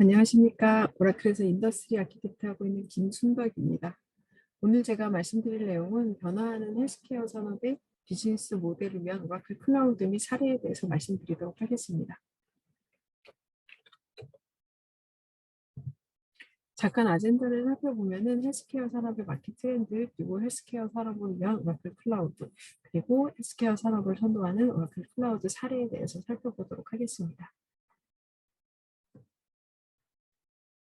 안녕하십니까. 오라클에서 인더스트리 아키텍트 하고 있는 김순덕입니다. 오늘 제가 말씀드릴 내용은 변화하는 헬스케어 산업의 비즈니스 모델을 위한 오라클 클라우드 및 사례에 대해서 말씀드리도록 하겠습니다. 잠깐 아젠다를 살펴보면은 헬스케어 산업의 마켓 트렌드, 그리고 헬스케어 산업을 위한 오라클 클라우드, 그리고 헬스케어 산업을 선도하는 오라클 클라우드 사례에 대해서 살펴보도록 하겠습니다.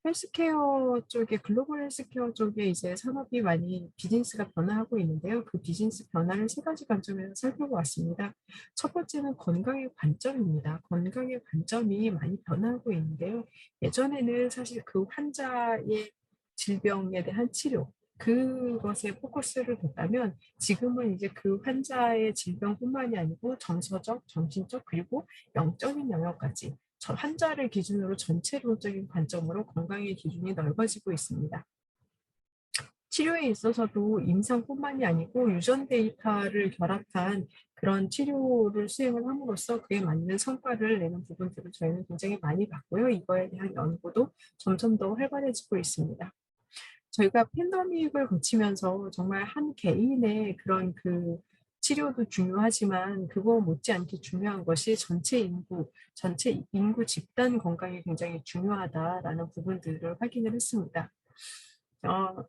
헬스케어 쪽에 글로벌 헬스케어 쪽에 이제 산업이 많이 비즈니스가 변화하고 있는데요. 그 비즈니스 변화를 세 가지 관점에서 살펴보았습니다. 첫 번째는 건강의 관점입니다. 건강의 관점이 많이 변화하고 있는데요. 예전에는 사실 그 환자의 질병에 대한 치료, 그것에 포커스를 뒀다면 지금은 이제 그 환자의 질병뿐만이 아니고 정서적, 정신적, 그리고 영적인 영역까지 환자를 기준으로 전체론적인 관점으로 건강의 기준이 넓어지고 있습니다. 치료에 있어서도 임상뿐만이 아니고 유전 데이터를 결합한 그런 치료를 수행을 함으로써 그에 맞는 성과를 내는 부분들을 저희는 굉장히 많이 봤고요. 이거에 대한 연구도 점점 더 활발해지고 있습니다. 저희가 팬데믹을 거치면서 정말 한 개인의 그런 그 치료도 중요하지만 그거 못지않게 중요한 것이 전체 인구 집단 건강이 굉장히 중요하다라는 부분들을 확인을 했습니다. 어,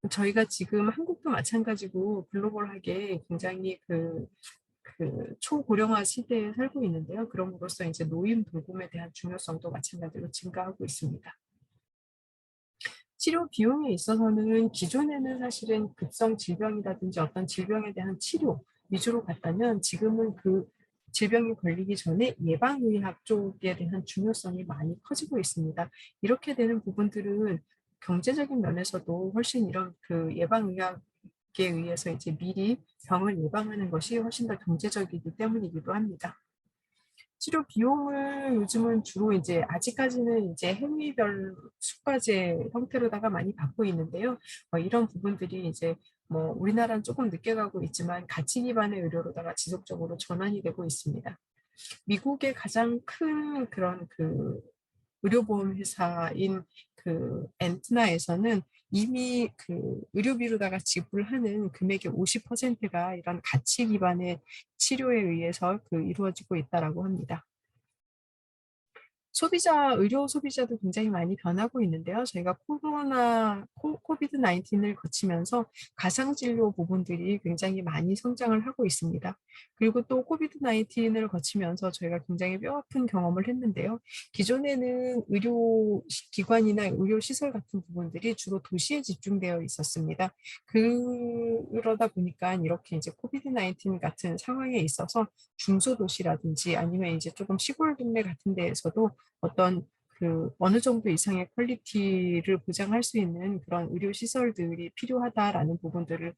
저희가 지금 한국도 마찬가지고 글로벌하게 굉장히 그 초고령화 시대에 살고 있는데요. 그럼으로써 이제 노인 돌봄에 대한 중요성도 마찬가지로 증가하고 있습니다. 치료 비용에 있어서는 기존에는 사실은 급성 질병이라든지 어떤 질병에 대한 치료 위주로 갔다면 지금은 그 질병이 걸리기 전에 예방의학 쪽에 대한 중요성이 많이 커지고 있습니다. 이렇게 되는 부분들은 경제적인 면에서도 훨씬 이런 그 예방의학에 의해서 이제 미리 병을 예방하는 것이 훨씬 더 경제적이기 때문이기도 합니다. 치료 비용을 요즘은 주로 이제 아직까지는 이제 행위별 수가제 형태로다가 많이 받고 있는데요. 이런 부분들이 이제 뭐 우리나라는 조금 늦게 가고 있지만 가치 기반의 의료로다가 지속적으로 전환이 되고 있습니다. 미국의 가장 큰 그런 그 의료보험 회사인 그 엔트나에서는 이미 그 의료비로다가 지불하는 금액의 50%가 이런 가치 기반의 치료에 의해서 이루어지고 있다라고 합니다. 의료 소비자도 굉장히 많이 변하고 있는데요. 저희가 코비드 19을 거치면서 가상 진료 부분들이 굉장히 많이 성장을 하고 있습니다. 그리고 또 코비드 19을 거치면서 저희가 굉장히 뼈아픈 경험을 했는데요. 기존에는 의료 기관이나 의료 시설 같은 부분들이 주로 도시에 집중되어 있었습니다. 그러다 보니까 이렇게 이제 코비드 19 같은 상황에 있어서 중소도시라든지 아니면 이제 조금 시골 동네 같은 데에서도 어떤 어느 정도 이상의 퀄리티를 보장할 수 있는 그런 의료 시설들이 필요하다라는 부분들을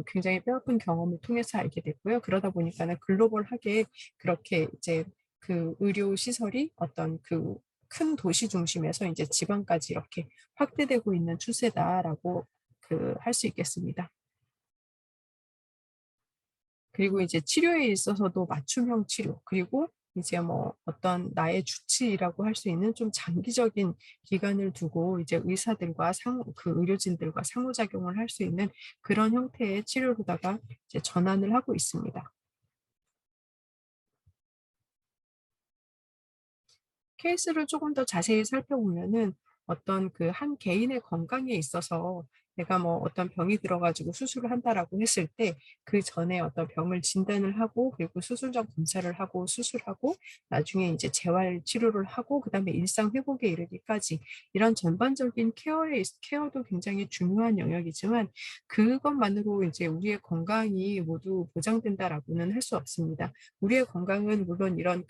굉장히 뼈아픈 경험을 통해서 알게 됐고요. 그러다 보니까는 글로벌하게 그렇게 이제 의료 시설이 어떤 큰 도시 중심에서 이제 지방까지 이렇게 확대되고 있는 추세다라고 할 수 있겠습니다. 그리고 이제 치료에 있어서도 맞춤형 치료, 그리고 이제 뭐 어떤 나의 주치의라고 할 수 있는 좀 장기적인 기간을 두고 이제 의사들과 의료진들과 상호작용을 할 수 있는 그런 형태의 치료로다가 이제 전환을 하고 있습니다. 케이스를 조금 더 자세히 살펴보면은 어떤 한 개인의 건강에 있어서 내가 뭐 어떤 병이 들어 가지고 수술을 한다라고 했을 때 그전에 어떤 병을 진단을 하고 그리고 수술적 검사를 하고 수술하고 나중에 이제 재활 치료를 하고 그다음에 일상 회복에 이르기까지 이런 전반적인 케어도 굉장히 중요한 영역이지만 그것만으로 이제 우리의 건강이 모두 보장된다라고는 할 수 없습니다. 우리의 건강은 물론 이런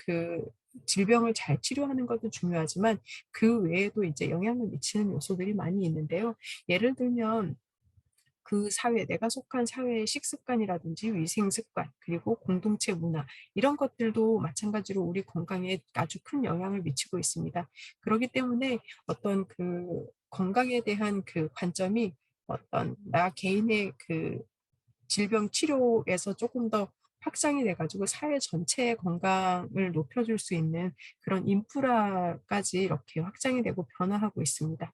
질병을 잘 치료하는 것도 중요하지만 그 외에도 이제 영향을 미치는 요소들이 많이 있는데요. 예를 들면 내가 속한 사회의 식습관이라든지 위생 습관, 그리고 공동체 문화, 이런 것들도 마찬가지로 우리 건강에 아주 큰 영향을 미치고 있습니다. 그렇기 때문에 어떤 건강에 대한 관점이 어떤 나 개인의 질병 치료에서 조금 더 확장이 돼 가지고 사회 전체의 건강을 높여줄 수 있는 그런 인프라까지 이렇게 확장이 되고 변화하고 있습니다.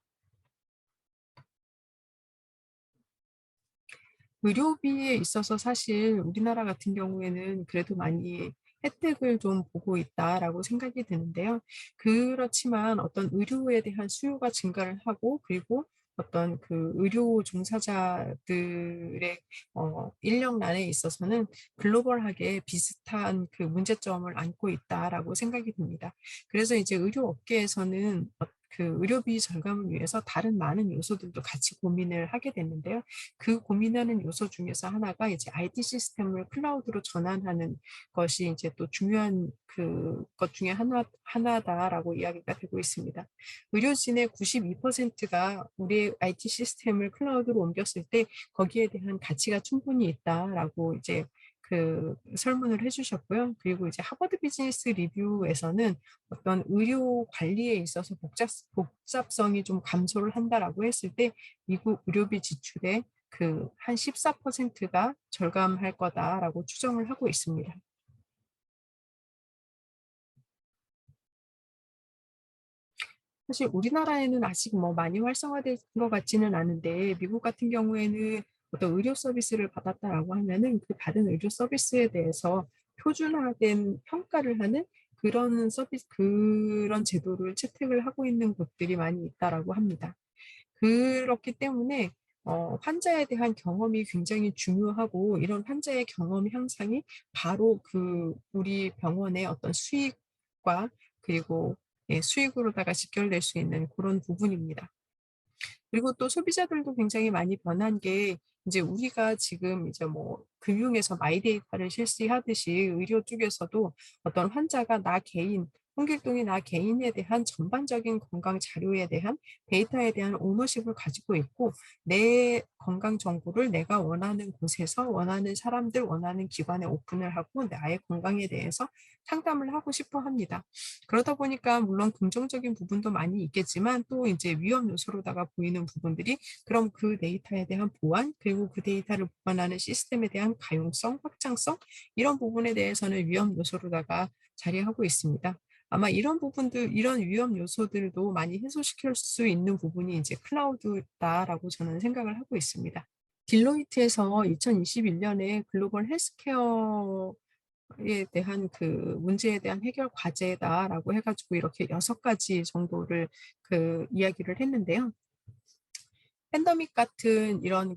의료비에 있어서 사실 우리나라 같은 경우에는 그래도 많이 혜택을 좀 보고 있다라고 생각이 드는데요. 그렇지만 어떤 의료에 대한 수요가 증가를 하고, 그리고 어떤 그 의료 종사자들의 인력난에 있어서는 글로벌하게 비슷한 그 문제점을 안고 있다라고 생각이 듭니다. 그래서 이제 의료 업계에서는 그 의료비 절감을 위해서 다른 많은 요소들도 같이 고민을 하게 됐는데요. 그 고민하는 요소 중에서 하나가 이제 IT 시스템을 클라우드로 전환하는 것이 이제 또 중요한 그것 중에 하나다라고 이야기가 되고 있습니다. 의료진의 92%가 우리의 IT 시스템을 클라우드로 옮겼을 때 거기에 대한 가치가 충분히 있다라고 이제 설문을 해주셨고요. 그리고 이제 하버드 비즈니스 리뷰에서는 어떤 의료 관리에 있어서 복잡성이 좀 감소를 한다라고 했을 때 미국 의료비 지출의 한 14%가 절감할 거다라고 추정을 하고 있습니다. 사실 우리나라에는 아직 뭐 많이 활성화된 것 같지는 않은데, 미국 같은 경우에는 어떤 의료 서비스를 받았다라고 하면은 그 받은 의료 서비스에 대해서 표준화된 평가를 하는 그런 제도를 채택을 하고 있는 곳들이 많이 있다라고 합니다. 그렇기 때문에 환자에 대한 경험이 굉장히 중요하고, 이런 환자의 경험 향상이 바로 우리 병원의 어떤 수익과, 그리고 예 수익으로다가 직결될 수 있는 그런 부분입니다. 그리고 또 소비자들도 굉장히 많이 변한 게, 이제 우리가 지금 이제 뭐 금융에서 마이데이터를 실시하듯이 의료 쪽에서도 어떤 환자가 나 개인, 홍길동이 나 개인에 대한 전반적인 건강 자료에 대한 데이터에 대한 오너십을 가지고 있고, 내 건강 정보를 내가 원하는 곳에서 원하는 사람들, 원하는 기관에 오픈을 하고 나의 건강에 대해서 상담을 하고 싶어 합니다. 그러다 보니까 물론 긍정적인 부분도 많이 있겠지만, 또 이제 위험 요소로다가 보이는 부분들이, 그럼 그 데이터에 대한 보안, 그리고 그 데이터를 보관하는 시스템에 대한 가용성, 확장성, 이런 부분에 대해서는 위험 요소로다가 자리하고 있습니다. 아마 이런 위험 요소들도 많이 해소시킬 수 있는 부분이 이제 클라우드다라고 저는 생각을 하고 있습니다. 딜로이트에서 2021년에 글로벌 헬스케어 에 대한 문제에 대한 해결 과제다라고 해 가지고 이렇게 6가지 정도를 이야기를 했는데요. 팬데믹 같은 이런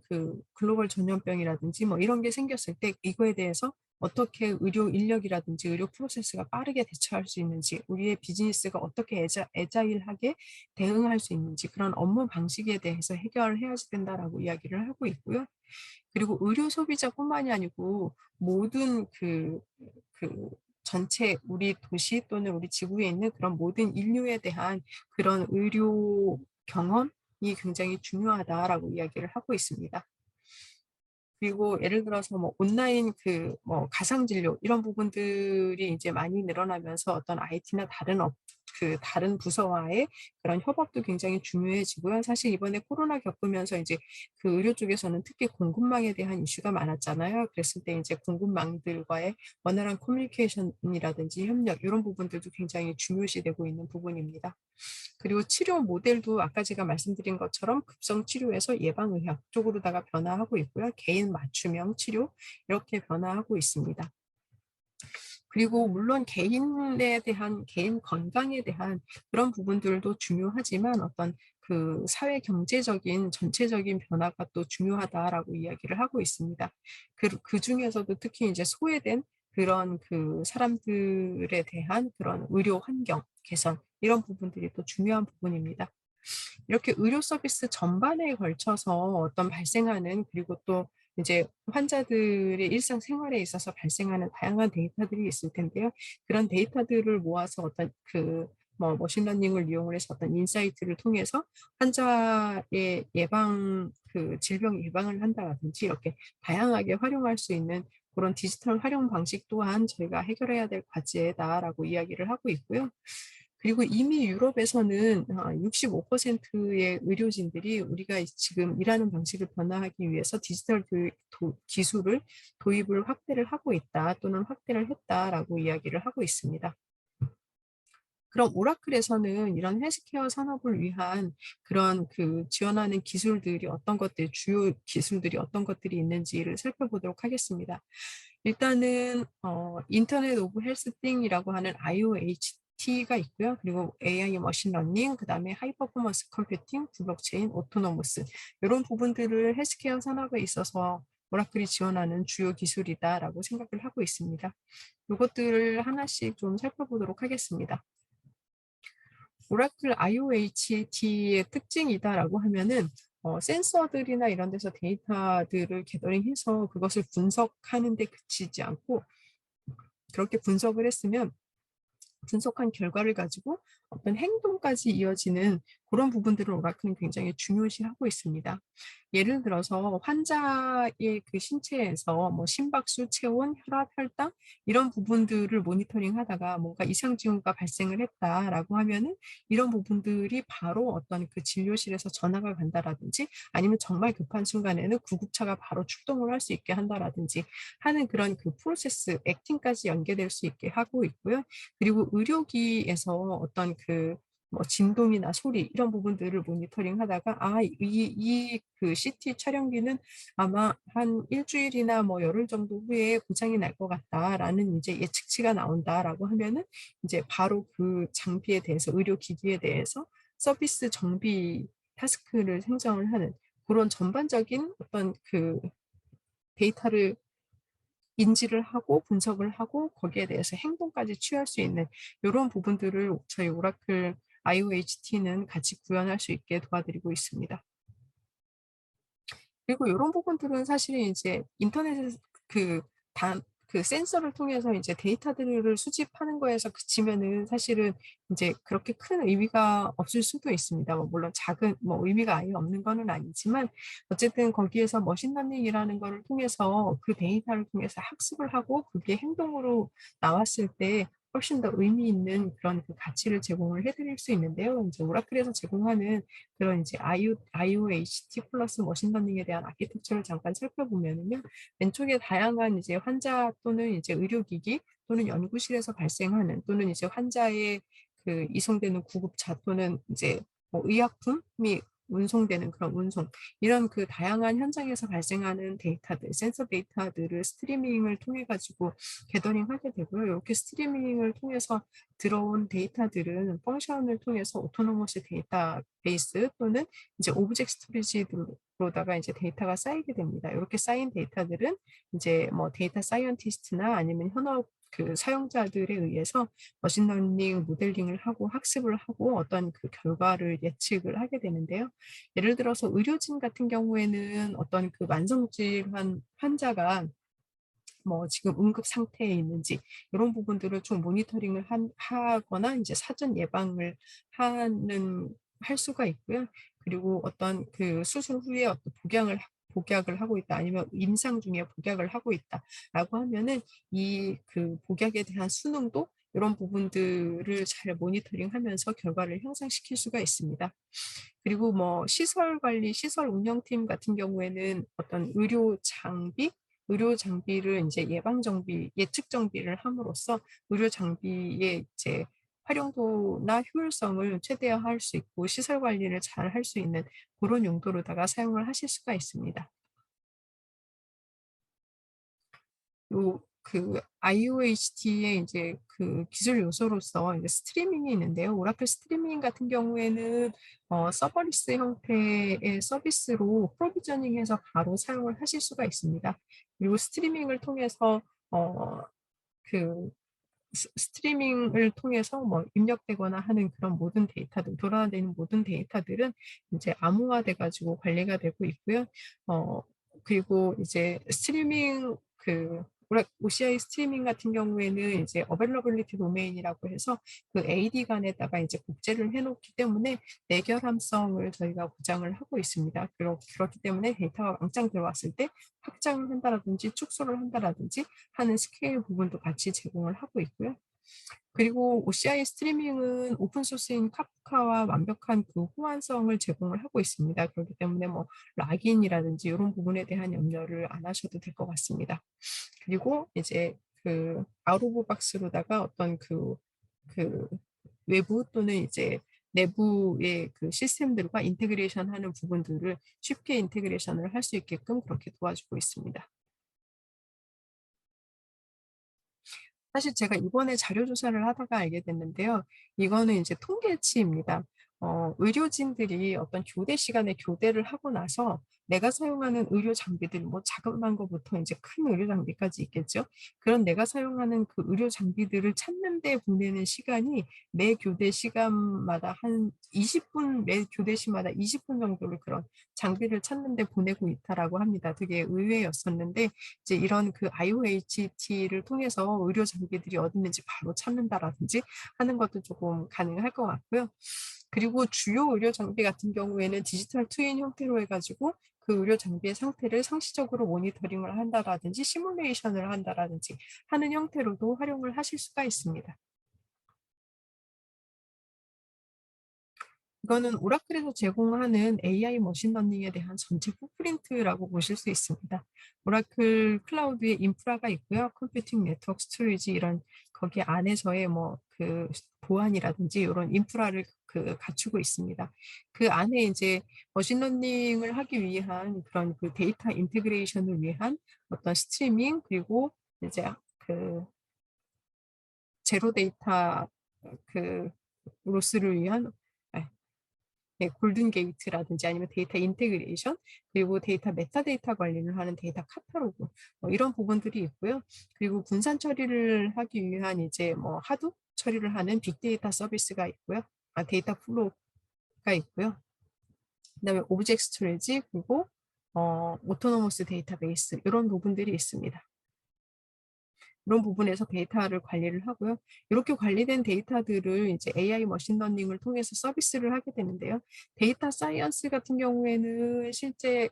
글로벌 전염병이라든지 뭐 이런 게 생겼을 때 이거에 대해서 어떻게 의료 인력이라든지 의료 프로세스가 빠르게 대처할 수 있는지, 우리의 비즈니스가 어떻게 애자일하게 대응할 수 있는지, 그런 업무 방식에 대해서 해결해야지 된다라고 이야기를 하고 있고요. 그리고 의료 소비자뿐만이 아니고 모든 그 전체 우리 도시 또는 우리 지구에 있는 그런 모든 인류에 대한 그런 의료 경험이 굉장히 중요하다라고 이야기를 하고 있습니다. 그리고 예를 들어서 뭐 온라인 뭐 가상 진료 이런 부분들이 이제 많이 늘어나면서 어떤 IT나 다른 부서와의 그런 협업도 굉장히 중요해지고요. 사실 이번에 코로나 겪으면서 이제 의료 쪽에서는 특히 공급망에 대한 이슈가 많았잖아요. 그랬을 때 이제 공급망들과의 원활한 커뮤니케이션이라든지 협력, 이런 부분들도 굉장히 중요시되고 있는 부분입니다. 그리고 치료 모델도 아까 제가 말씀드린 것처럼 급성 치료에서 예방의학 쪽으로다가 변화하고 있고요. 개인 맞춤형 치료, 이렇게 변화하고 있습니다. 그리고 물론 개인 건강에 대한 그런 부분들도 중요하지만, 어떤 사회 경제적인 전체적인 변화가 또 중요하다라고 이야기를 하고 있습니다. 그중에서도 특히 이제 소외된 그런 사람들에 대한 그런 의료 환경 개선, 이런 부분들이 또 중요한 부분입니다. 이렇게 의료 서비스 전반에 걸쳐서 어떤 발생하는, 그리고 또 이제 환자들의 일상생활에 있어서 발생하는 다양한 데이터들이 있을 텐데요. 그런 데이터들을 모아서 어떤 뭐 머신러닝을 이용을 해서 어떤 인사이트를 통해서 환자의 질병 예방을 한다든지, 이렇게 다양하게 활용할 수 있는 그런 디지털 활용 방식 또한 저희가 해결해야 될 과제다라고 이야기를 하고 있고요. 그리고 이미 유럽에서는 65%의 의료진들이 우리가 지금 일하는 방식을 변화하기 위해서 디지털 기술을 도입을 확대를 하고 있다 또는 확대를 했다라고 이야기를 하고 있습니다. 그럼 오라클에서는 이런 헬스케어 산업을 위한 그런 지원하는 기술들이 어떤 것들, 주요 기술들이 어떤 것들이 있는지를 살펴보도록 하겠습니다. 일단은 인터넷 오브 헬스 띵이라고 하는 IoHT가 있고요. 그리고 AI 머신러닝, 그다음에 하이 퍼포먼스 컴퓨팅, 블록체인, 오토노머스 이런 부분들을 헬스케어 산업에 있어서 오라클이 지원하는 주요 기술이다라고 생각을 하고 있습니다. 이것들을 하나씩 좀 살펴보도록 하겠습니다. 오라클 IOHT의 특징이다라고 하면은 센서들이나 이런 데서 데이터들을 게더링해서 그것을 분석하는 데 그치지 않고 그렇게 분석을 했으면 분석한 결과를 가지고 어떤 행동까지 이어지는 그런 부분들을 오라클은 굉장히 중요시하고 있습니다. 예를 들어서 환자의 신체에서 뭐 심박수, 체온, 혈압, 혈당 이런 부분들을 모니터링하다가 뭔가 이상 징후가 발생을 했다라고 하면은 이런 부분들이 바로 어떤 진료실에서 전화가 간다라든지 아니면 정말 급한 순간에는 구급차가 바로 출동을 할 수 있게 한다라든지 하는 그런 프로세스, 액팅까지 연계될 수 있게 하고 있고요. 그리고 의료기에서 어떤 뭐 진동이나 소리 이런 부분들을 모니터링 하다가 CT 촬영기는 아마 한 일주일이나 뭐 열흘 정도 후에 고장이 날 것 같다라는 이제 예측치가 나온다라고 하면은 이제 바로 그 장비에 대해서 의료기기에 대해서 서비스 정비 타스크를 생성을 하는 그런 전반적인 어떤 데이터를 인지를 하고 분석을 하고 거기에 대해서 행동까지 취할 수 있는 이런 부분들을 저희 오라클 IOHT는 같이 구현할 수 있게 도와드리고 있습니다. 그리고 이런 부분들은 사실은 이제 인터넷에서 그 단 센서를 통해서 이제 데이터들을 수집하는 거에서 그치면은 사실은 이제 그렇게 큰 의미가 없을 수도 있습니다. 뭐 물론 작은 뭐 의미가 아예 없는 거는 아니지만 어쨌든 거기에서 머신러닝이라는 거를 통해서 그 데이터를 통해서 학습을 하고 그게 행동으로 나왔을 때 훨씬 더 의미 있는 그런 가치를 제공을 해 드릴 수 있는데요. 이제 오라클에서 제공하는 그런 이제 IOHT 플러스 머신러닝에 대한 아키텍처를 잠깐 살펴보면은요. 왼쪽에 다양한 이제 환자 또는 이제 의료기기 또는 연구실에서 발생하는 또는 이제 환자의 이송되는 구급차 또는 이제 뭐 의약품이 운송되는 그런 운송 이런 다양한 현장에서 발생하는 데이터들, 센서 데이터들을 스트리밍을 통해 가지고 게더링하게 되고요. 이렇게 스트리밍을 통해서 들어온 데이터들은 펑션을 통해서 오토노머스 데이터베이스 또는 이제 오브젝트 스토리지로다가 이제 데이터가 쌓이게 됩니다. 이렇게 쌓인 데이터들은 이제 뭐 데이터 사이언티스트나 아니면 현업 사용자들에 의해서 머신러닝 모델링을 하고 학습을 하고 어떤 결과를 예측을 하게 되는데요. 예를 들어서 의료진 같은 경우에는 어떤 만성질환 환자가 뭐 지금 응급 상태에 있는지 이런 부분들을 좀 모니터링을 하거나 이제 사전 예방을 하는 할 수가 있고요. 그리고 어떤 수술 후에 어떤 복약을 하고 있다 아니면 임상 중에 복약을 하고 있다라고 하면은 복약에 대한 수능도 이런 부분들을 잘 모니터링하면서 결과를 향상시킬 수가 있습니다. 그리고 뭐 시설 관리, 시설 운영팀 같은 경우에는 어떤 의료 장비를 이제 예방 정비, 예측 정비를 함으로써 의료 장비의 이제 활용도나 효율성을 최대화할 수 있고 시설 관리를 잘 할 수 있는 그런 용도로다가 사용을 하실 수가 있습니다. 요 IOHT의 이제 기술 요소로서 이제 스트리밍이 있는데요. 오라클 스트리밍 같은 경우에는 서버리스 형태의 서비스로 프로비저닝해서 바로 사용을 하실 수가 있습니다. 그리고 스트리밍을 통해서 어 그 스트리밍을 통해서 뭐 입력되거나 하는 그런 모든 데이터들, 돌아다니는 모든 데이터들은 이제 암호화돼 가지고 관리가 되고 있고요. 어 그리고 이제 스트리밍 OCI 스트리밍 같은 경우에는 이제 어베일러빌리티 도메인이라고 해서 AD 간에다가 이제 복제를 해 놓기 때문에 내결함성을 저희가 보장을 하고 있습니다. 그렇기 때문에 데이터가 왕창 들어왔을 때 확장을 한다라든지 축소를 한다라든지 하는 스케일 부분도 같이 제공을 하고 있고요. 그리고 OCI 스트리밍은 오픈 소스인 카프카와 완벽한 그 호환성을 제공을 하고 있습니다. 그렇기 때문에 뭐 락인이라든지 이런 부분에 대한 염려를 안 하셔도 될 것 같습니다. 그리고 이제 그 아웃 오브 박스로다가 어떤 그 외부 또는 이제 내부의 그 시스템들과 인테그레이션 하는 부분들을 쉽게 인테그레이션을 할 수 있게끔 그렇게 도와주고 있습니다. 사실 제가 이번에 자료 조사를 하다가 알게 됐는데요. 이거는 이제 통계치입니다. 의료진들이 어떤 교대 시간에 교대를 하고 나서 내가 사용하는 의료 장비들, 뭐 자그마한 거부터 이제 큰 의료 장비까지 있겠죠. 그런 내가 사용하는 그 의료 장비들을 찾는 데 보내는 시간이 매 교대 시간마다 한 20분, 매 교대 시마다 20분 정도를 그런 장비를 찾는 데 보내고 있다라고 합니다. 되게 의외였었는데 이제 이런 그 IOHT를 통해서 의료 장비들이 어디 있는지 바로 찾는다라든지 하는 것도 조금 가능할 것 같고요. 그리고 주요 의료 장비 같은 경우에는 디지털 트윈 형태로 해가지고 그 의료 장비의 상태를 상시적으로 모니터링을 한다라든지 시뮬레이션을 한다라든지 하는 형태로도 활용을 하실 수가 있습니다. 이거는 오라클에서 제공하는 AI 머신러닝에 대한 전체 풋프린트라고 보실 수 있습니다. 오라클 클라우드에 인프라가 있고요. 컴퓨팅 네트워크 스토리지 이런 거기 안에서의 뭐 그 보안이라든지 이런 인프라를 그 갖추고 있습니다. 그 안에 이제 머신러닝을 하기 위한 그런 그 데이터 인테그레이션을 위한 어떤 스트리밍 그리고 이제 그 제로 데이터 그 로스를 위한 네, 골든 게이트라든지 아니면 데이터 인테그레이션 그리고 데이터 메타데이터 관리를 하는 데이터 카탈로그 이런 부분들이 있고요. 그리고 분산 처리를 하기 위한 이제 뭐 하도 처리를 하는 빅데이터 서비스가 있고요. 데이터 플로우가 있고요. 그다음에 오브젝트 스토리지 그리고 오토노머스 데이터베이스 이런 부분들이 있습니다. 이런 부분에서 데이터를 관리를 하고요. 이렇게 관리된 데이터들을 이제 AI 머신러닝을 통해서 서비스를 하게 되는데요. 데이터 사이언스 같은 경우에는 실제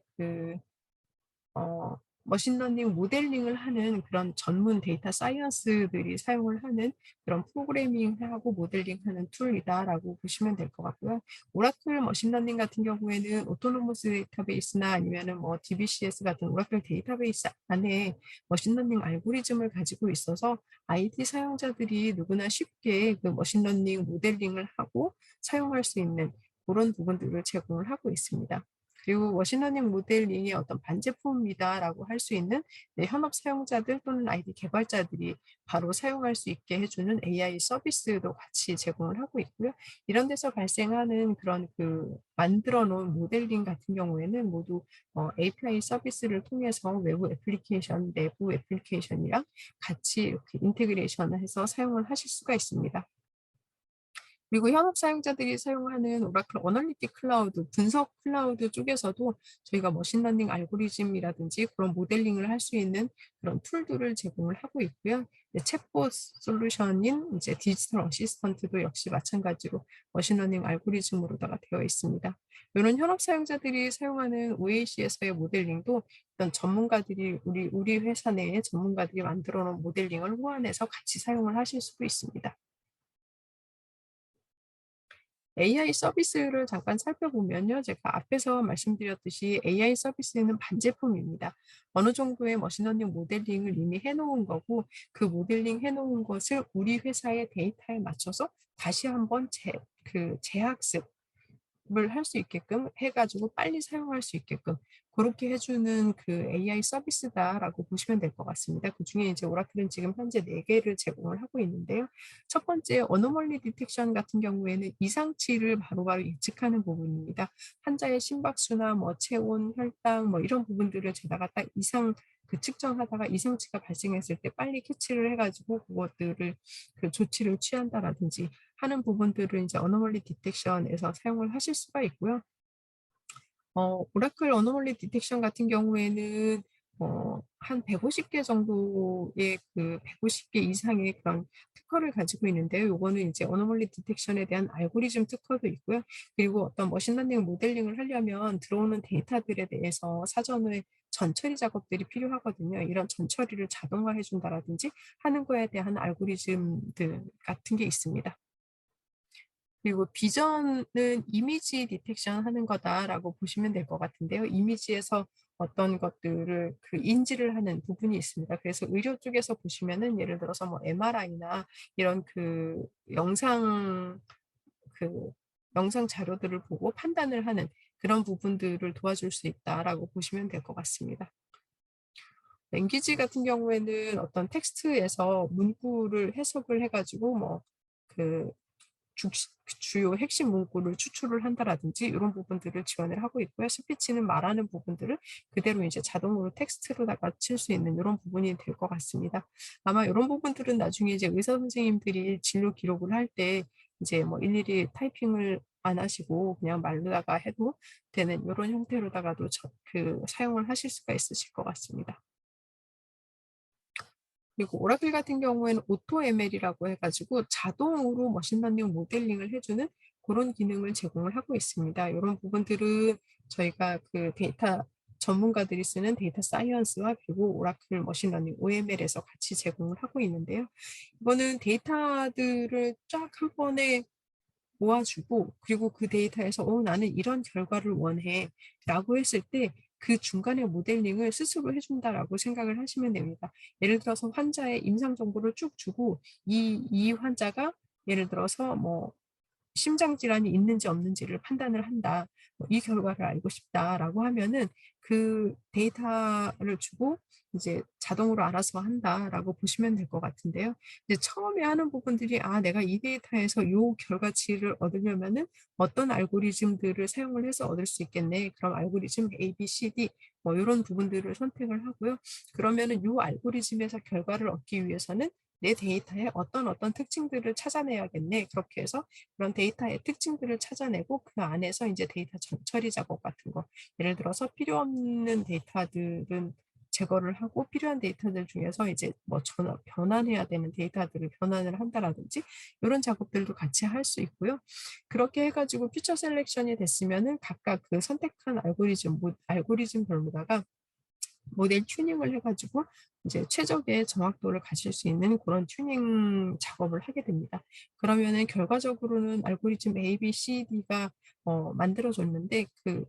머신러닝 모델링을 하는 그런 전문 데이터 사이언스들이 사용을 하는 그런 프로그래밍하고 모델링하는 툴이다라고 보시면 될 것 같고요. 오라클 머신러닝 같은 경우에는 오토노머스 데이터베이스나 아니면은 뭐 DBCS 같은 오라클 데이터베이스 안에 머신러닝 알고리즘을 가지고 있어서 IT 사용자들이 누구나 쉽게 그 머신러닝 모델링을 하고 사용할 수 있는 그런 부분들을 제공을 하고 있습니다. 그리고 머신러닝 모델링의 어떤 반제품이다라고 할 수 있는 네, 현업 사용자들 또는 IT 개발자들이 바로 사용할 수 있게 해주는 AI 서비스도 같이 제공을 하고 있고요. 이런 데서 발생하는 그런 그 만들어 놓은 모델링 같은 경우에는 모두 API 서비스를 통해서 외부 애플리케이션, 내부 애플리케이션이랑 같이 이렇게 인테그레이션을 해서 사용을 하실 수가 있습니다. 그리고 현업 사용자들이 사용하는 오라클 어널리틱 클라우드, 분석 클라우드 쪽에서도 저희가 머신러닝 알고리즘이라든지 그런 모델링을 할 수 있는 그런 툴들을 제공을 하고 있고요. 챗봇 솔루션인 이제 디지털 어시스턴트도 역시 마찬가지로 머신러닝 알고리즘으로다가 되어 있습니다. 이런 현업 사용자들이 사용하는 OAC에서의 모델링도 어떤 전문가들이 우리 회사 내에 전문가들이 만들어 놓은 모델링을 호환해서 같이 사용을 하실 수도 있습니다. AI 서비스를 잠깐 살펴보면요. 제가 앞에서 말씀드렸듯이 AI 서비스는 반제품입니다. 어느 정도의 머신러닝 모델링을 이미 해놓은 거고 그 모델링 해놓은 것을 우리 회사의 데이터에 맞춰서 다시 한번 재학습 을 할 수 있게끔 해 가지고 빨리 사용할 수 있게끔 그렇게 해 주는 그 AI 서비스다라고 보시면 될 것 같습니다. 그중에 이제 오라클은 지금 현재 4 개를 제공을 하고 있는데요. 첫 번째 어노멀리 디텍션 같은 경우에는 이상치를 바로바로 예측하는 부분입니다. 환자의 심박수나 뭐 체온, 혈당 뭐 이런 부분들을 제가 딱 측정하다가 이상치가 발생했을 때 빨리 캐치를 해 가지고 그것들을 그 조치를 취한다라든지 하는 부분들을 이제 어노멀리 디텍션에서 사용을 하실 수가 있고요. 오라클 어노멀리 디텍션 같은 경우에는 한 150개 정도의 150개 이상의 그런 특허를 가지고 있는데요. 요거는 이제 어노멀리 디텍션에 대한 알고리즘 특허도 있고요. 그리고 어떤 머신러닝 모델링을 하려면 들어오는 데이터들에 대해서 사전에 전처리 작업들이 필요하거든요. 이런 전처리를 자동화해 준다라든지 하는 거에 대한 알고리즘들 같은 게 있습니다. 그리고 비전은 이미지 디텍션 하는 거다라고 보시면 될 것 같은데요. 이미지에서 어떤 것들을 인지를 하는 부분이 있습니다. 그래서 의료 쪽에서 보시면은 예를 들어서 뭐 MRI나 이런 영상 그 영상 자료들을 보고 판단을 하는 그런 부분들을 도와줄 수 있다라고 보시면 될 것 같습니다. 랭귀지 같은 경우에는 어떤 텍스트에서 문구를 해석을 해 가지고 그 주 주요 핵심 문구를 추출을 한다라든지 이런 부분들을 지원을 하고 있고요. 스피치는 말하는 부분들을 그대로 이제 자동으로 텍스트로다가 칠 수 있는 이런 부분이 될 것 같습니다. 아마 이런 부분들은 나중에 이제 의사 선생님들이 진료 기록을 할 때 이제 뭐 일일이 타이핑을 안 하시고 그냥 말로다가 해도 되는 이런 형태로다가도 사용을 하실 수가 있으실 것 같습니다. 그리고 오라클 같은 경우에는 오토 ML이라고 해 가지고 자동으로 머신러닝 모델링을 해 주는 그런 기능을 제공을 하고 있습니다. 이런 부분들은 저희가 데이터 전문가들이 쓰는 데이터 사이언스와 그리고 오라클 머신러닝 OML에서 같이 제공을 하고 있는데요. 이거는 데이터들을 쫙 한 번에 모아주고 그리고 그 데이터에서 나는 이런 결과를 원해."라고 했을 때 그 중간에 모델링을 스스로 해 준다라고 생각을 하시면 됩니다. 예를 들어서 환자의 임상 정보를 쭉 주고 이 환자가 예를 들어서 심장 질환이 있는지 없는지를 판단을 한다. 이 결과를 알고 싶다라고 하면은 그 데이터를 주고 이제 자동으로 알아서 한다라고 보시면 될 것 같은데요. 이제 처음에 하는 부분들이 '아 내가 이 데이터에서 요 결과치를 얻으려면은 어떤 알고리즘들을 사용을 해서 얻을 수 있겠네.' 그럼 알고리즘 A, B, C, D 요런 부분들을 선택을 하고요. 그러면은 요 알고리즘에서 결과를 얻기 위해서는 '내 데이터에 어떤 특징들을 찾아내야겠네.' 그렇게 해서 그런 데이터의 특징들을 찾아내고 그 안에서 이제 데이터 처리 작업 같은 거 예를 들어서 필요 없는 데이터들은 제거를 하고 필요한 데이터들 중에서 이제 변환해야 되는 데이터들을 변환을 한다라든지 이런 작업들도 같이 할 수 있고요. 그렇게 해 가지고 퓨처 셀렉션이 됐으면은 각각 선택한 알고리즘별로다가 모델 튜닝을 해 가지고 이제 최적의 정확도를 가질 수 있는 그런 튜닝 작업을 하게 됩니다. 그러면은 결과적으로는 알고리즘 A, B, C, D가 만들어졌는데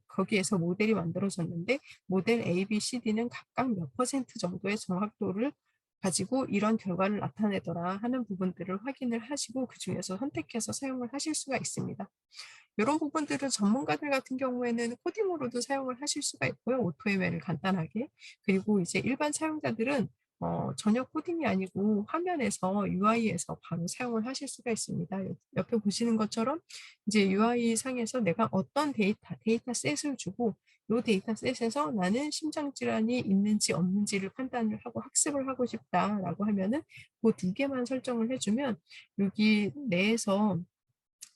거기에서 모델이 만들어졌는데 모델 A, B, C, D는 각각 몇 퍼센트 정도의 정확도를 가지고 "이런 결과를 나타내더라." 하는 부분들을 확인을 하시고 그중에서 선택해서 사용을 하실 수가 있습니다. 이런 부분들은 전문가들 같은 경우에는 코딩으로도 사용을 하실 수가 있고요, 오토ML을 간단하게. 그리고 이제 일반 사용자들은 전혀 코딩이 아니고 화면에서 UI에서 바로 사용을 하실 수가 있습니다. 옆에 보시는 것처럼 이제 UI 상에서 내가 어떤 데이터셋을 주고 요 데이터셋에서 '나는 심장 질환이 있는지 없는지를 판단을 하고 학습을 하고 싶다.'라고 하면은 그 두 개만 설정을 해 주면 여기 내에서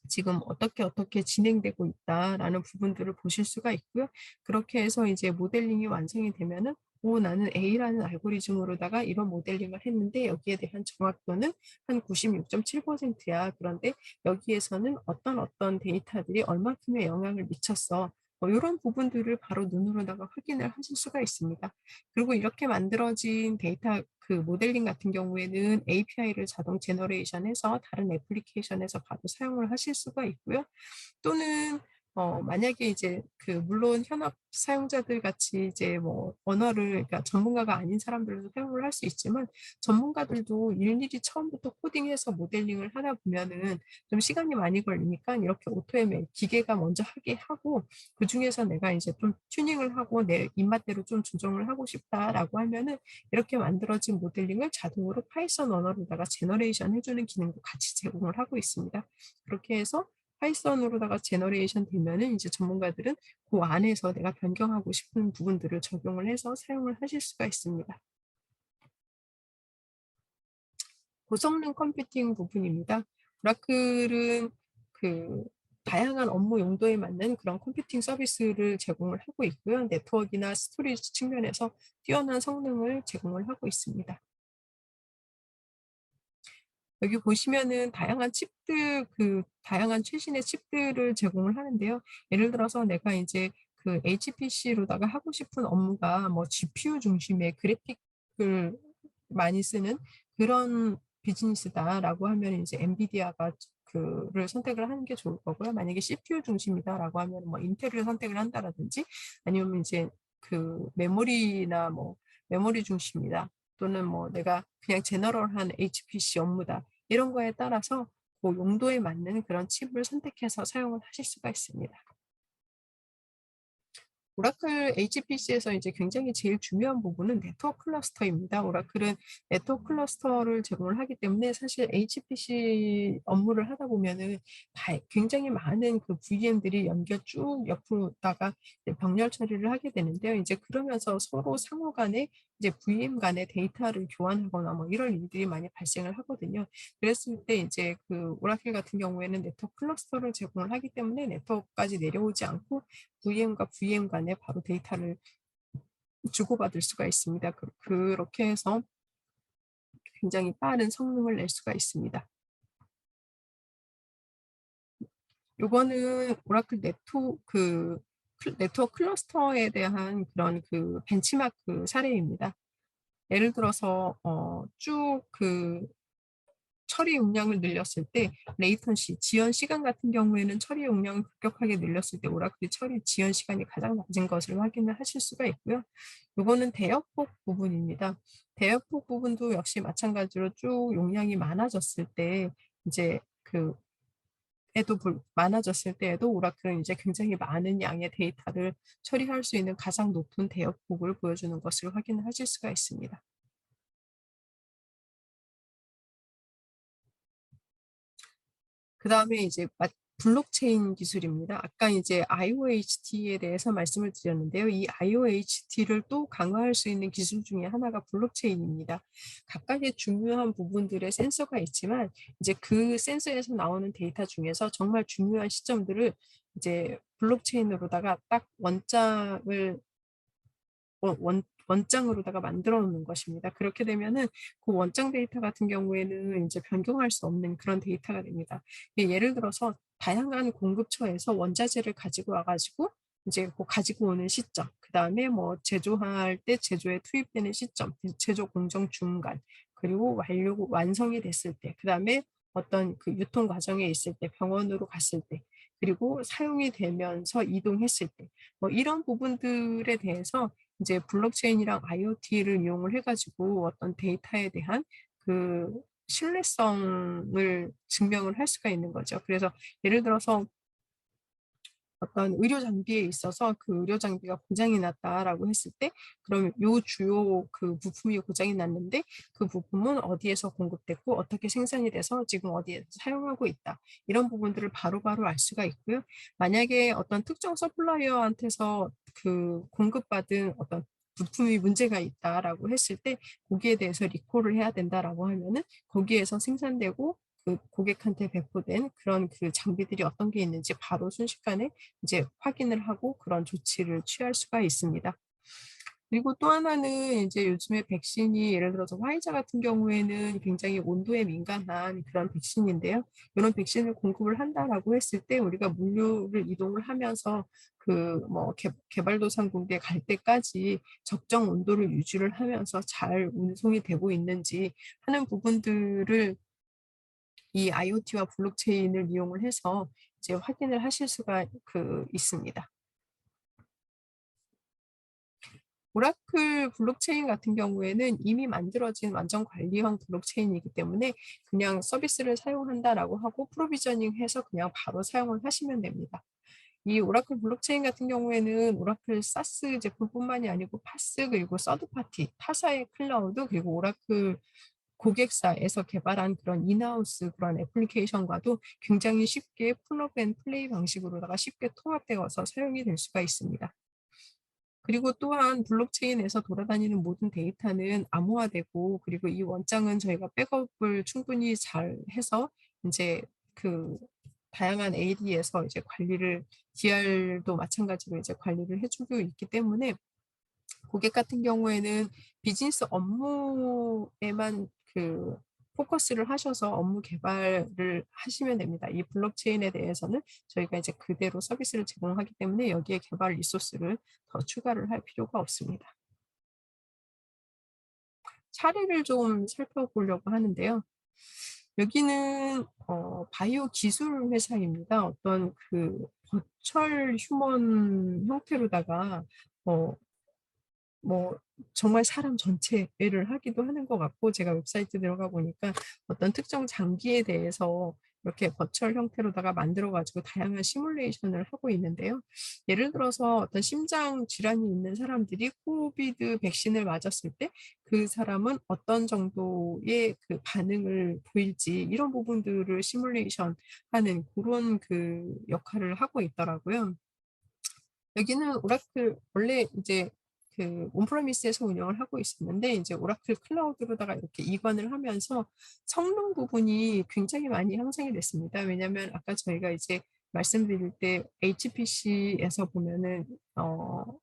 지금 어떻게 진행되고 있다라는 부분들을 보실 수가 있고요. 그렇게 해서 이제 모델링이 완성이 되면은 나는 A라는 알고리즘으로다가 이런 모델링을 했는데 여기에 대한 정확도는 한 96.7%야. 그런데 여기에서는 어떤 데이터들이 얼마큼의 영향을 미쳤어. 요런 부분들을 바로 눈으로다가 확인을 하실 수가 있습니다. 그리고 이렇게 만들어진 데이터 모델링 같은 경우에는 API를 자동 제너레이션해서 다른 애플리케이션에서 바로 사용을 하실 수가 있고요. 또는 만약에 이제 물론 현업 사용자들 같이 이제 언어를 그러니까 전문가가 아닌 사람들도 사용을 할 수 있지만 전문가들도 일일이 처음부터 코딩해서 모델링을 하다 보면은 좀 시간이 많이 걸리니까 이렇게 오토ML 기계가 먼저 하게 하고 그중에서 내가 이제 좀 튜닝을 하고 '내 입맛대로 좀 조정을 하고 싶다.'라고 하면은 이렇게 만들어진 모델링을 자동으로 파이썬 언어로다가 제너레이션 해 주는 기능도 같이 제공을 하고 있습니다. 그렇게 해서 파이썬으로다가 제너레이션 되면은 이제 전문가들은 그 안에서 내가 변경하고 싶은 부분들을 적용을 해서 사용을 하실 수가 있습니다. 고성능 컴퓨팅 부분입니다. 오라클은 그 다양한 업무 용도에 맞는 그런 컴퓨팅 서비스를 제공을 하고 있고요. 네트워크나 스토리지 측면에서 뛰어난 성능을 제공을 하고 있습니다. 여기 보시면은 다양한 최신의 칩들을 제공을 하는데요. 예를 들어서 내가 이제 그 HPC로다가 하고 싶은 업무가 뭐 GPU 중심의 그래픽을 많이 쓰는 그런 비즈니스다라고 하면 이제 엔비디아가 그를 선택을 하는 게 좋을 거고요. 만약에 CPU 중심이다라고 하면 뭐 인텔을 선택을 한다라든지, 아니면 이제 그 메모리나 뭐 메모리 중심이다, 또는 뭐 내가 그냥 제너럴한 HPC 업무다, 이런 거에 따라서 그 용도에 맞는 그런 칩을 선택해서 사용을 하실 수가 있습니다. 오라클 HPC에서 이제 굉장히 제일 중요한 부분은 네트워크 클러스터입니다. 오라클은 네트워크 클러스터를 제공을 하기 때문에 사실 HPC 업무를 하다 보면은 굉장히 많은 그 VM들이 연결 쭉 옆으로다가 병렬 처리를 하게 되는데요. 이제 그러면서 서로 상호 간에 이제 VM 간의 데이터를 교환하거나 뭐 이런 일들이 많이 발생을 하거든요. 그랬을 때 이제 그 오라클 같은 경우에는 네트워크 클러스터를 제공을 하기 때문에 네트워크까지 내려오지 않고 VM과 VM 간에 바로 데이터를 주고받을 수가 있습니다. 그렇게 해서 굉장히 빠른 성능을 낼 수가 있습니다. 요거는 오라클 네트워크 클러스터에 대한 그런 그 벤치마크 사례입니다. 예를 들어서 쭉그 처리 용량을 늘렸을 때 레이턴시, 지연 시간 같은 경우에는 처리 용량을 급격하게 늘렸을 때 오라클이 처리 지연 시간이 가장 낮은 것을 확인을 하실 수가 있고요. 요거는 대역폭 부분입니다. 대역폭 부분도 역시 마찬가지로 쭉 용량이 많아졌을 때 이제 많아졌을 때에도 오라클은 이제 굉장히 많은 양의 데이터를 처리할 수 있는 가장 높은 대역폭을 보여주는 것을 확인을 하실 수가 있습니다. 그다음에 이제 블록체인 기술입니다. 아까 이제 IOHT에 대해서 말씀을 드렸는데요. 이 IOHT를 또 강화할 수 있는 기술 중에 하나가 블록체인입니다. 각각의 중요한 부분들의 센서가 있지만 이제 그 센서에서 나오는 데이터 중에서 정말 중요한 시점들을 이제 블록체인으로다가 딱 원장으로다가 만들어 놓는 것입니다. 그렇게 되면은 그 원장 데이터 같은 경우에는 이제 변경할 수 없는 그런 데이터가 됩니다. 예를 들어서 다양한 공급처에서 원자재를 가지고 와가지고 이제 그 가지고 오는 시점, 그 다음에 뭐 제조할 때 제조에 투입되는 시점, 제조 공정 중간, 그리고 완성이 됐을 때, 그 다음에 어떤 그 유통 과정에 있을 때, 병원으로 갔을 때, 그리고 사용이 되면서 이동했을 때, 뭐 이런 부분들에 대해서 이제 블록체인이랑 IoT를 이용을 해가지고 어떤 데이터에 대한 그 신뢰성을 증명을 할 수가 있는 거죠. 그래서 예를 들어서 어떤 의료 장비에 있어서 그 의료 장비가 고장이 났다라고 했을 때, 그러면 요 주요 그 부품이 고장이 났는데 그 부품은 어디에서 공급됐고 어떻게 생산이 돼서 지금 어디에서 사용하고 있다, 이런 부분들을 바로바로 알 수가 있고요. 만약에 어떤 특정 서플라이어한테서 그 공급받은 어떤 부품이 문제가 있다라고 했을 때 거기에 대해서 리콜을 해야 된다라고 하면은 거기에서 생산되고 그 고객한테 배포된 그런 그 장비들이 어떤 게 있는지 바로 순식간에 이제 확인을 하고 그런 조치를 취할 수가 있습니다. 그리고 또 하나는 이제 요즘에 백신이, 예를 들어서 화이자 같은 경우에는 굉장히 온도에 민감한 그런 백신인데요. 이런 백신을 공급을 한다라고 했을 때 우리가 물류를 이동을 하면서 그 뭐 개발도상국에 갈 때까지 적정 온도를 유지를 하면서 잘 운송이 되고 있는지 하는 부분들을 이 IoT와 블록체인을 이용을 해서 이제 확인을 하실 수가 있습니다. 오라클 블록체인 같은 경우에는 이미 만들어진 완전 관리형 블록체인이기 때문에 그냥 서비스를 사용한다라고 하고 프로비저닝해서 그냥 바로 사용을 하시면 됩니다. 이 오라클 블록체인 같은 경우에는 오라클 사스 제품뿐만이 아니고 파스, 그리고 서드 파티, 타사의 클라우드, 그리고 오라클 고객사에서 개발한 그런 인하우스 그런 애플리케이션과도 굉장히 쉽게 플러그 앤 플레이 방식으로다가 쉽게 통합되어서 사용이 될 수가 있습니다. 그리고 또한 블록체인에서 돌아다니는 모든 데이터는 암호화되고, 그리고 이 원장은 저희가 백업을 충분히 잘 해서 이제 그 다양한 AD에서 이제 관리를 DR도 마찬가지로 이제 관리를 해 주고 있기 때문에 고객 같은 경우에는 비즈니스 업무에만 포커스를 하셔서 업무 개발을 하시면 됩니다. 이 블록체인에 대해서는 저희가 이제 그대로 서비스를 제공하기 때문에 여기에 개발 리소스를 더 추가를 할 필요가 없습니다. 사례를 좀 살펴보려고 하는데요. 여기는 바이오 기술 회사입니다. 어떤 버추얼 휴먼 형태로다가 어 뭐 정말 사람 전체를 하기도 하는 것 같고, 제가 웹사이트 들어가 보니까 어떤 특정 장기에 대해서 이렇게 버추얼 형태로다가 만들어 가지고 다양한 시뮬레이션을 하고 있는데요. 예를 들어서 어떤 심장 질환이 있는 사람들이 코비드 백신을 맞았을 때 그 사람은 어떤 정도의 반응을 보일지, 이런 부분들을 시뮬레이션 하는 그런 역할을 하고 있더라고요. 여기는 오라클, 원래 이제 온프레미스에서 운영을 하고 있었는데 이제 오라클 클라우드로다가 이렇게 이관을 하면서 성능 부분이 굉장히 많이 향상이 됐습니다. 왜냐하면 아까 저희가 이제 말씀드릴 때 HPC에서 보면은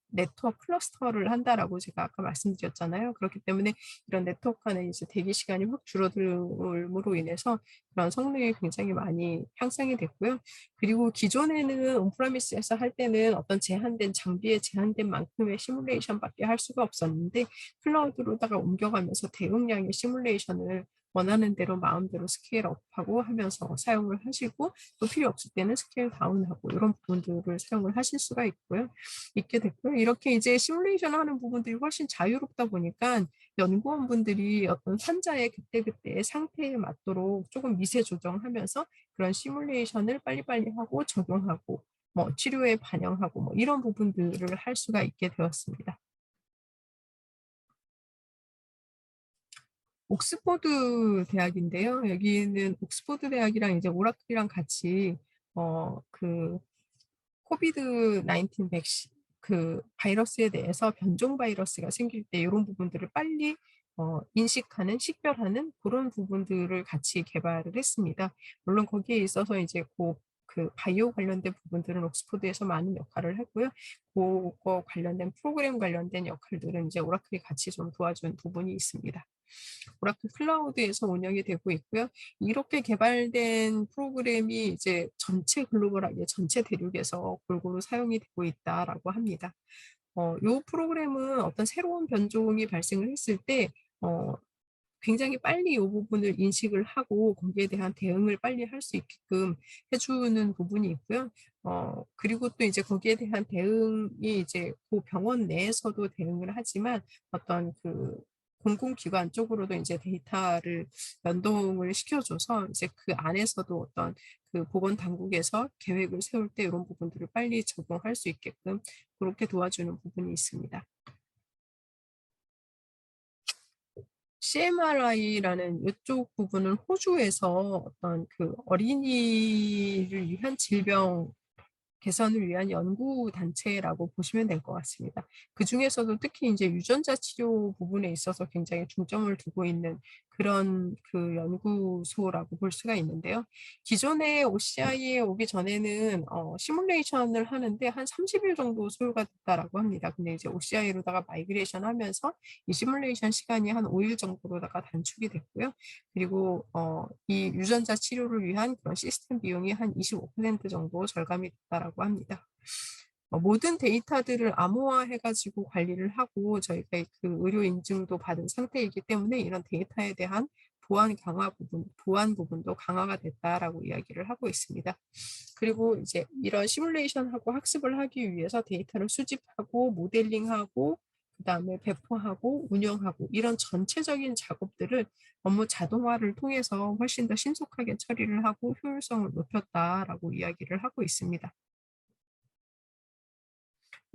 "네트워크 클러스터를 한다."라고 제가 아까 말씀드렸잖아요. 그렇기 때문에 이런 네트워크 간의 이제 대기 시간이 확 줄어들므로 인해서 그런 성능이 굉장히 많이 향상이 됐고요. 그리고 기존에는 온프레미스에서 할 때는 어떤 제한된 장비에 제한된 만큼의 시뮬레이션밖에 할 수가 없었는데, 클라우드로다가 옮겨가면서 대용량의 시뮬레이션을 원하는 대로 마음대로 스케일업하고 하면서 사용을 하시고, 또 필요 없을 때는 스케일 다운하고 이런 부분들을 사용을 하실 수가 있게 됐고요. 이렇게 이제 시뮬레이션 하는 부분들이 훨씬 자유롭다 보니까 연구원분들이 어떤 환자의 그때그때의 상태에 맞도록 조금 미세 조정하면서 그런 시뮬레이션을 빨리빨리 하고 적용하고 뭐 치료에 반영하고 뭐 이런 부분들을 할 수가 있게 되었습니다. 옥스포드 대학인데요. 여기는 옥스포드 대학이랑 이제 오라클이랑 같이 코비드 19 백신 바이러스에 대해서 변종 바이러스가 생길 때 이런 부분들을 빨리 인식하는, 식별하는 그런 부분들을 같이 개발을 했습니다. 물론 거기에 있어서 이제 바이오 관련된 부분들은 옥스포드에서 많은 역할을 했고요. 그거 관련된 프로그램 관련된 역할들은 이제 오라클이 같이 좀 도와준 부분이 있습니다. 오라클 클라우드에서 운영이 되고 있고요. 이렇게 개발된 프로그램이 이제 전체 글로벌하게 전체 대륙에서 골고루 사용이 되고 있다라고 합니다. 요 프로그램은 어떤 새로운 변종이 발생을 했을 때 어 굉장히 빨리 이 부분을 인식을 하고 거기에 대한 대응을 빨리 할 수 있게끔 해 주는 부분이 있고요. 그리고 또 이제 거기에 대한 대응이 이제 병원 내에서도 대응을 하지만 어떤 공공기관 쪽으로도 이제 데이터를 연동을 시켜 줘서 이제 그 안에서도 어떤 보건 당국에서 계획을 세울 때 이런 부분들을 빨리 적용할 수 있게끔 그렇게 도와주는 부분이 있습니다. CMRI라는 이쪽 부분은 호주에서 어떤 어린이를 위한 질병 개선을 위한 연구 단체라고 보시면 될 것 같습니다. 그중에서도 특히 이제 유전자 치료 부분에 있어서 굉장히 중점을 두고 있는 그런 연구소라고 볼 수가 있는데요. 기존에 OCI에 오기 전에는 시뮬레이션을 하는데 한 30일 정도 소요가 됐다라고 합니다. 근데 이제 OCI로다가 마이그레이션 하면서 이 시뮬레이션 시간이 한 5일 정도로다가 단축이 됐고요. 그리고 이 유전자 치료를 위한 그런 시스템 비용이 한 25% 정도 절감이 됐다라고 합니다. 모든 데이터들을 암호화해 가지고 관리를 하고 저희가 의료 인증도 받은 상태이기 때문에 이런 데이터에 대한 보안 부분도 강화가 됐다라고 이야기를 하고 있습니다. 그리고 이제 이런 시뮬레이션하고 학습을 하기 위해서 데이터를 수집하고 모델링하고 그다음에 배포하고 운영하고 이런 전체적인 작업들을 업무 자동화를 통해서 훨씬 더 신속하게 처리를 하고 효율성을 높였다라고 이야기를 하고 있습니다.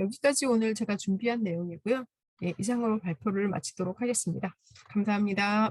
여기까지 오늘 제가 준비한 내용이고요. 예, 이상으로 발표를 마치도록 하겠습니다. 감사합니다.